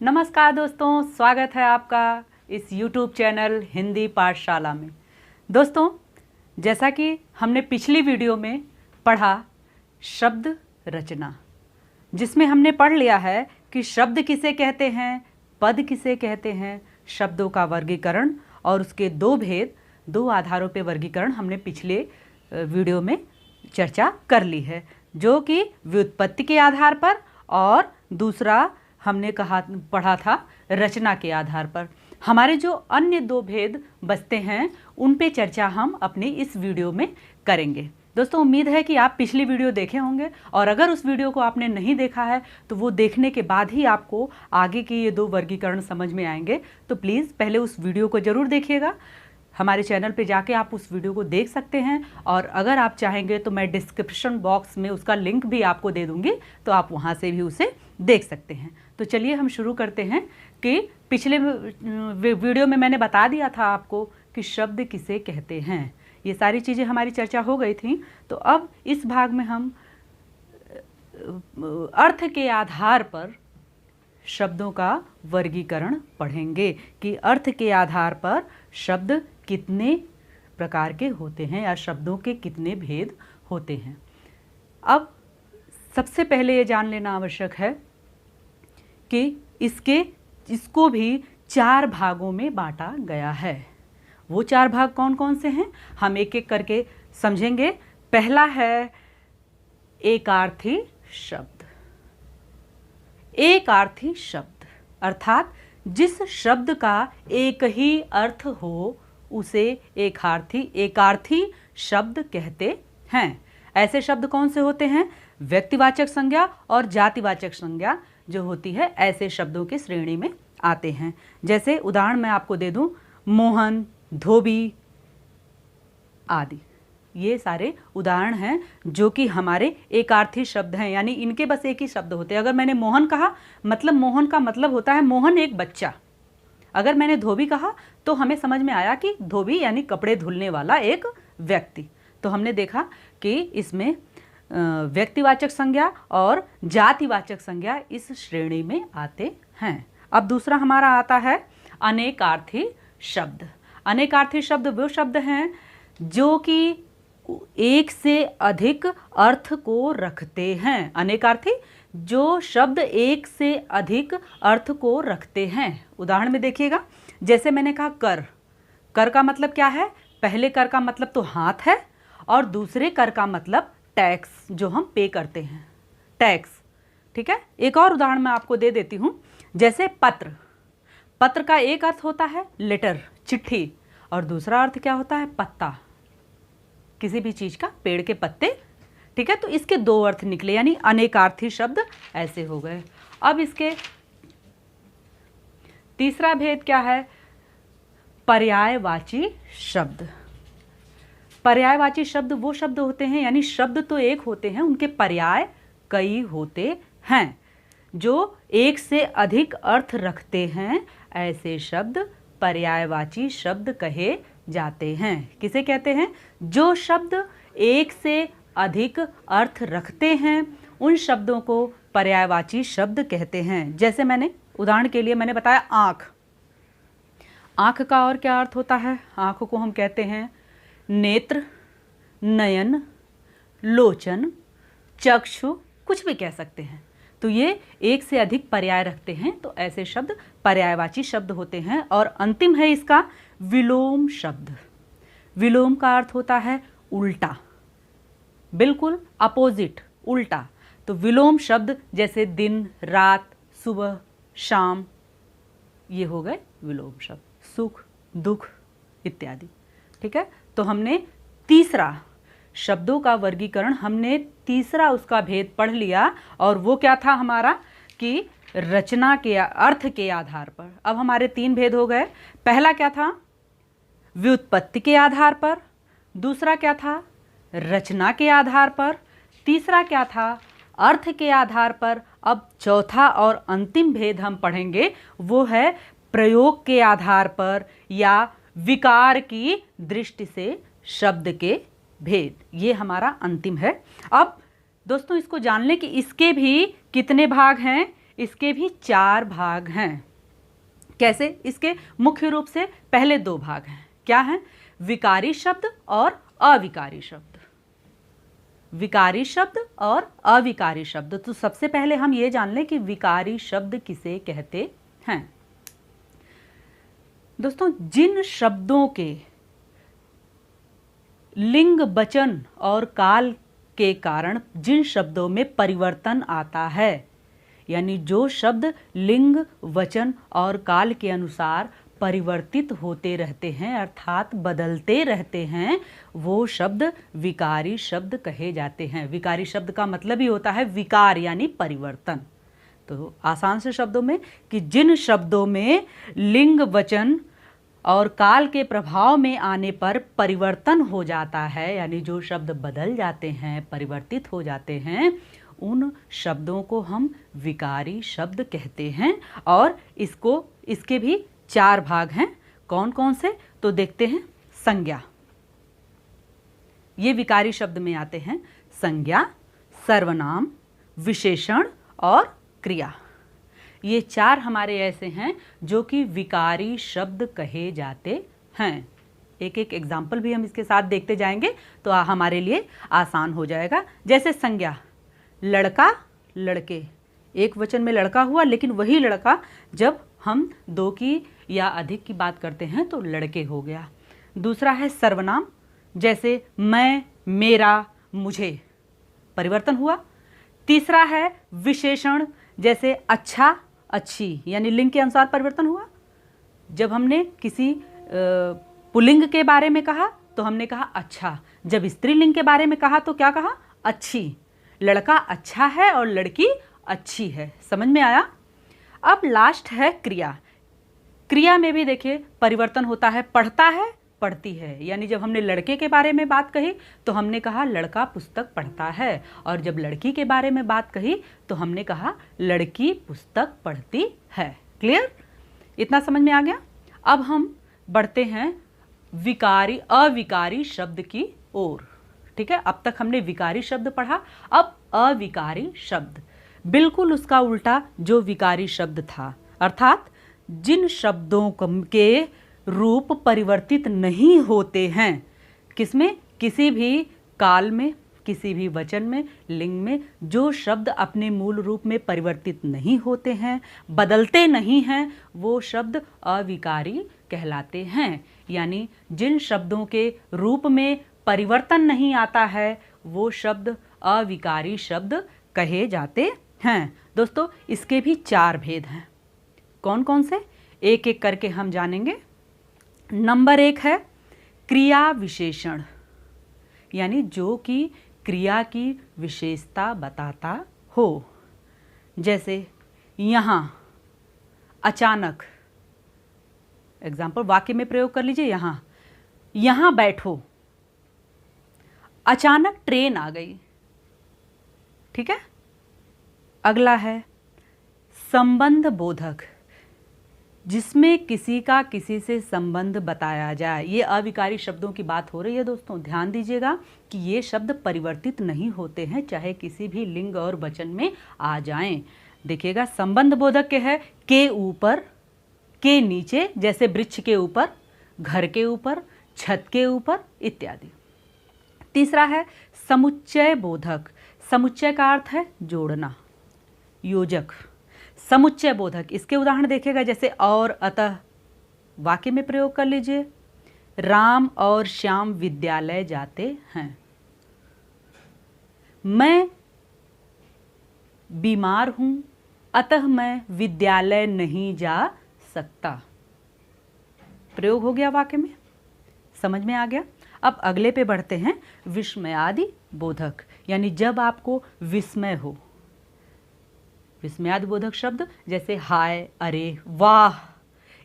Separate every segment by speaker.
Speaker 1: नमस्कार दोस्तों, स्वागत है आपका इस YouTube चैनल हिंदी पाठशाला में। दोस्तों, जैसा कि हमने पिछली वीडियो में पढ़ा शब्द रचना, जिसमें हमने पढ़ लिया है कि शब्द किसे कहते हैं, पद किसे कहते हैं, शब्दों का वर्गीकरण और उसके दो भेद, दो आधारों पे वर्गीकरण हमने पिछले वीडियो में चर्चा कर ली है, जो कि व्युत्पत्ति के आधार पर और दूसरा हमने पढ़ा था रचना के आधार पर। हमारे जो अन्य दो भेद बचते हैं उन पे चर्चा हम अपनी इस वीडियो में करेंगे। दोस्तों, उम्मीद है कि आप पिछली वीडियो देखे होंगे और अगर उस वीडियो को आपने नहीं देखा है तो वो देखने के बाद ही आपको आगे के ये दो वर्गीकरण समझ में आएंगे। तो प्लीज़ पहले उस वीडियो को ज़रूर देखिएगा। हमारे चैनल पे जाके आप उस वीडियो को देख सकते हैं और अगर आप चाहेंगे तो मैं डिस्क्रिप्शन बॉक्स में उसका लिंक भी आपको दे दूँगी, तो आप वहाँ से भी उसे देख सकते हैं। तो चलिए हम शुरू करते हैं कि पिछले वीडियो में मैंने बता दिया था आपको कि शब्द किसे कहते हैं। ये सारी चीज़ें हमारी चर्चा हो गई थी। तो अब इस भाग में हम अर्थ के आधार पर शब्दों का वर्गीकरण पढ़ेंगे कि अर्थ के आधार पर शब्द कितने प्रकार के होते हैं या शब्दों के कितने भेद होते हैं। अब सबसे पहले ये जान लेना आवश्यक है कि इसको भी चार भागों में बांटा गया है। वो चार भाग कौन कौन से हैं हम एक एक करके समझेंगे। पहला है एकार्थी शब्द। एकार्थी शब्द अर्थात जिस शब्द का एक ही अर्थ हो उसे एकार्थी शब्द कहते हैं। ऐसे शब्द कौन से होते हैं? व्यक्तिवाचक संज्ञा और जातिवाचक संज्ञा जो होती है ऐसे शब्दों की श्रेणी में आते हैं। जैसे उदाहरण मैं आपको दे दूं, मोहन, धोबी आदि, ये सारे उदाहरण हैं जो कि हमारे एकार्थी शब्द हैं, यानी इनके बस एक ही शब्द होते हैं। अगर मैंने मोहन कहा मतलब मोहन का मतलब होता है मोहन एक बच्चा। अगर मैंने धोबी कहा तो हमें समझ में आया कि धोबी यानी कपड़े धुलने वाला एक व्यक्ति। तो हमने देखा कि इसमें व्यक्तिवाचक संज्ञा और जातिवाचक संज्ञा इस श्रेणी में आते हैं। अब दूसरा हमारा आता है अनेकार्थी शब्द। अनेकार्थी शब्द वो शब्द हैं जो कि एक से अधिक अर्थ को रखते हैं। अनेकार्थी जो शब्द एक से अधिक अर्थ को रखते हैं। उदाहरण में देखिएगा, जैसे मैंने कहा कर। कर का मतलब क्या है? पहले कर का मतलब तो हाथ है और दूसरे कर का मतलब टैक्स, जो हम पे करते हैं, टैक्स। ठीक है, एक और उदाहरण मैं आपको दे देती हूँ। जैसे पत्र। पत्र का एक अर्थ होता है लेटर, चिट्ठी, और दूसरा अर्थ क्या होता है? पत्ता, किसी भी चीज का, पेड़ के पत्ते। ठीक है, तो इसके दो अर्थ निकले, यानी अनेकार्थी शब्द ऐसे हो गए। अब इसके तीसरा भेद क्या है? पर्यायवाची शब्द। पर्यायवाची शब्द वो शब्द होते हैं, यानी शब्द तो एक होते हैं, उनके पर्याय कई होते हैं जो एक से अधिक अर्थ रखते हैं। ऐसे शब्द पर्यायवाची शब्द कहे जाते हैं। किसे कहते हैं? जो शब्द एक से अधिक अर्थ रखते हैं उन शब्दों को पर्यायवाची शब्द कहते हैं। जैसे मैंने उदाहरण के लिए मैंने बताया आँख। आँख का और क्या अर्थ होता है? आँख को हम कहते हैं नेत्र, नयन, लोचन, चक्षु, कुछ भी कह सकते हैं। तो ये एक से अधिक पर्याय रखते हैं, तो ऐसे शब्द पर्यायवाची शब्द होते हैं। और अंतिम है इसका विलोम शब्द। विलोम का अर्थ होता है उल्टा, बिल्कुल अपोजिट, उल्टा। तो विलोम शब्द जैसे दिन, रात, सुबह, शाम, ये हो गए विलोम शब्द। सुख, दुख इत्यादि। ठीक है, तो हमने तीसरा शब्दों का वर्गीकरण, हमने तीसरा उसका भेद पढ़ लिया और वो क्या था हमारा कि रचना के अर्थ के आधार पर। अब हमारे तीन भेद हो गए। पहला क्या था? व्युत्पत्ति के आधार पर। दूसरा क्या था? रचना के आधार पर। तीसरा क्या था? अर्थ के आधार पर। अब चौथा और अंतिम भेद हम पढ़ेंगे, वो है प्रयोग के आधार पर या विकार की दृष्टि से शब्द के भेद। ये हमारा अंतिम है। अब दोस्तों, इसको जान लें कि इसके भी कितने भाग हैं? इसके भी 4 भाग हैं। कैसे? इसके मुख्य रूप से पहले 2 भाग हैं। क्या हैं? विकारी शब्द और अविकारी शब्द। विकारी शब्द और अविकारी शब्द। तो सबसे पहले हम ये जान लें कि विकारी शब्द किसे कहते हैं। दोस्तों, जिन शब्दों के लिंग, वचन और काल के कारण जिन शब्दों में परिवर्तन आता है, यानी जो शब्द लिंग, वचन और काल के अनुसार परिवर्तित होते रहते हैं अर्थात बदलते रहते हैं, वो शब्द विकारी शब्द कहे जाते हैं। विकारी शब्द का मतलब ही होता है विकार यानी परिवर्तन। तो आसान से शब्दों में कि जिन शब्दों में लिंग, वचन और काल के प्रभाव में आने पर परिवर्तन हो जाता है, यानी जो शब्द बदल जाते हैं, परिवर्तित हो जाते हैं, उन शब्दों को हम विकारी शब्द कहते हैं। और इसके भी 4 भाग हैं। कौन कौन से? तो देखते हैं। संज्ञा, ये विकारी शब्द में आते हैं। संज्ञा, सर्वनाम, विशेषण और क्रिया। ये 4 हमारे ऐसे हैं जो कि विकारी शब्द कहे जाते हैं। एक एक एग्जाम्पल भी हम इसके साथ देखते जाएंगे तो हमारे लिए आसान हो जाएगा। जैसे संज्ञा, लड़का, लड़के, एक वचन में लड़का हुआ, लेकिन वही लड़का जब हम 2 की या अधिक की बात करते हैं तो लड़के हो गया। दूसरा है सर्वनाम, जैसे मैं, मेरा, मुझे, परिवर्तन हुआ। तीसरा है विशेषण, जैसे अच्छा, अच्छी, यानी लिंग के अनुसार परिवर्तन हुआ। जब हमने किसी पुल्लिंग के बारे में कहा तो हमने कहा अच्छा, जब स्त्रीलिंग के बारे में कहा तो क्या कहा? अच्छी। लड़का अच्छा है और लड़की अच्छी है। समझ में आया? अब लास्ट है क्रिया। क्रिया में भी देखिए परिवर्तन होता है। पढ़ता है, पढ़ती है, यानी जब हमने लड़के के बारे में बात कही तो हमने कहा लड़का पुस्तक पढ़ता है, और जब लड़की के बारे में बात कही तो हमने कहा लड़की पुस्तक पढ़ती है। क्लियर? इतना समझ में आ गया? अब हम बढ़ते हैं विकारी, अविकारी शब्द की ओर। ठीक है, अब तक हमने विकारी शब्द पढ़ा, अब अविकारी शब्द, बिल्कुल उसका उल्टा जो विकारी शब्द था, अर्थात जिन शब्दों के रूप परिवर्तित नहीं होते हैं। किसमें? किसी भी काल में, किसी भी वचन में, लिंग में, जो शब्द अपने मूल रूप में परिवर्तित नहीं होते हैं, बदलते नहीं हैं, वो शब्द अविकारी कहलाते हैं। यानी जिन शब्दों के रूप में परिवर्तन नहीं आता है वो शब्द अविकारी शब्द कहे जाते हैं। दोस्तों, इसके भी 4 भेद हैं। कौन कौन से? एक एक करके हम जानेंगे। नंबर 1 है क्रिया विशेषण, यानी जो कि क्रिया की विशेषता बताता हो। जैसे यहाँ, अचानक, एग्जाम्पल वाक्य में प्रयोग कर लीजिए। यहाँ बैठो, अचानक ट्रेन आ गई। ठीक है। अगला है संबंध बोधक, जिसमें किसी का किसी से संबंध बताया जाए। ये अविकारी शब्दों की बात हो रही है दोस्तों, ध्यान दीजिएगा कि ये शब्द परिवर्तित नहीं होते हैं, चाहे किसी भी लिंग और वचन में आ जाएं। देखिएगा, संबंध बोधक के है के ऊपर, के नीचे, जैसे वृक्ष के ऊपर, घर के ऊपर, छत के ऊपर इत्यादि। तीसरा है समुच्चय बोधक। समुच्चय का अर्थ है जोड़ना, योजक। समुच्चय बोधक, इसके उदाहरण देखिएगा, जैसे और, अतः। वाक्य में प्रयोग कर लीजिए। राम और श्याम विद्यालय जाते हैं। मैं बीमार हूं, अतः मैं विद्यालय नहीं जा सकता। प्रयोग हो गया वाक्य में, समझ में आ गया। अब अगले पे बढ़ते हैं, विस्मयादि बोधक, यानी जब आपको विस्मय हो। विस्मयादि बोधक शब्द जैसे हाय, अरे, वाह,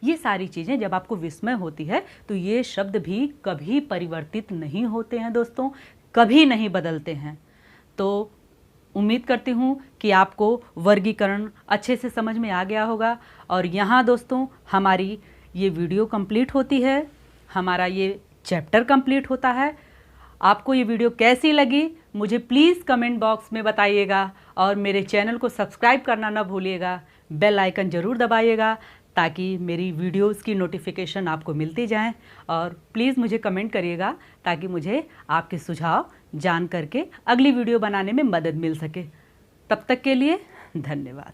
Speaker 1: ये सारी चीज़ें जब आपको विस्मय होती है तो ये शब्द भी कभी परिवर्तित नहीं होते हैं दोस्तों, कभी नहीं बदलते हैं। तो उम्मीद करती हूँ कि आपको वर्गीकरण अच्छे से समझ में आ गया होगा। और यहाँ दोस्तों हमारी ये वीडियो कंप्लीट होती है, हमारा ये चैप्टर कंप्लीट होता है। आपको ये वीडियो कैसी लगी मुझे प्लीज़ कमेंट बॉक्स में बताइएगा और मेरे चैनल को सब्सक्राइब करना ना भूलिएगा। बेल आइकन ज़रूर दबाइएगा ताकि मेरी वीडियोस की नोटिफिकेशन आपको मिलती जाएं। और प्लीज़ मुझे कमेंट करिएगा ताकि मुझे आपके सुझाव जान करके अगली वीडियो बनाने में मदद मिल सके। तब तक के लिए धन्यवाद।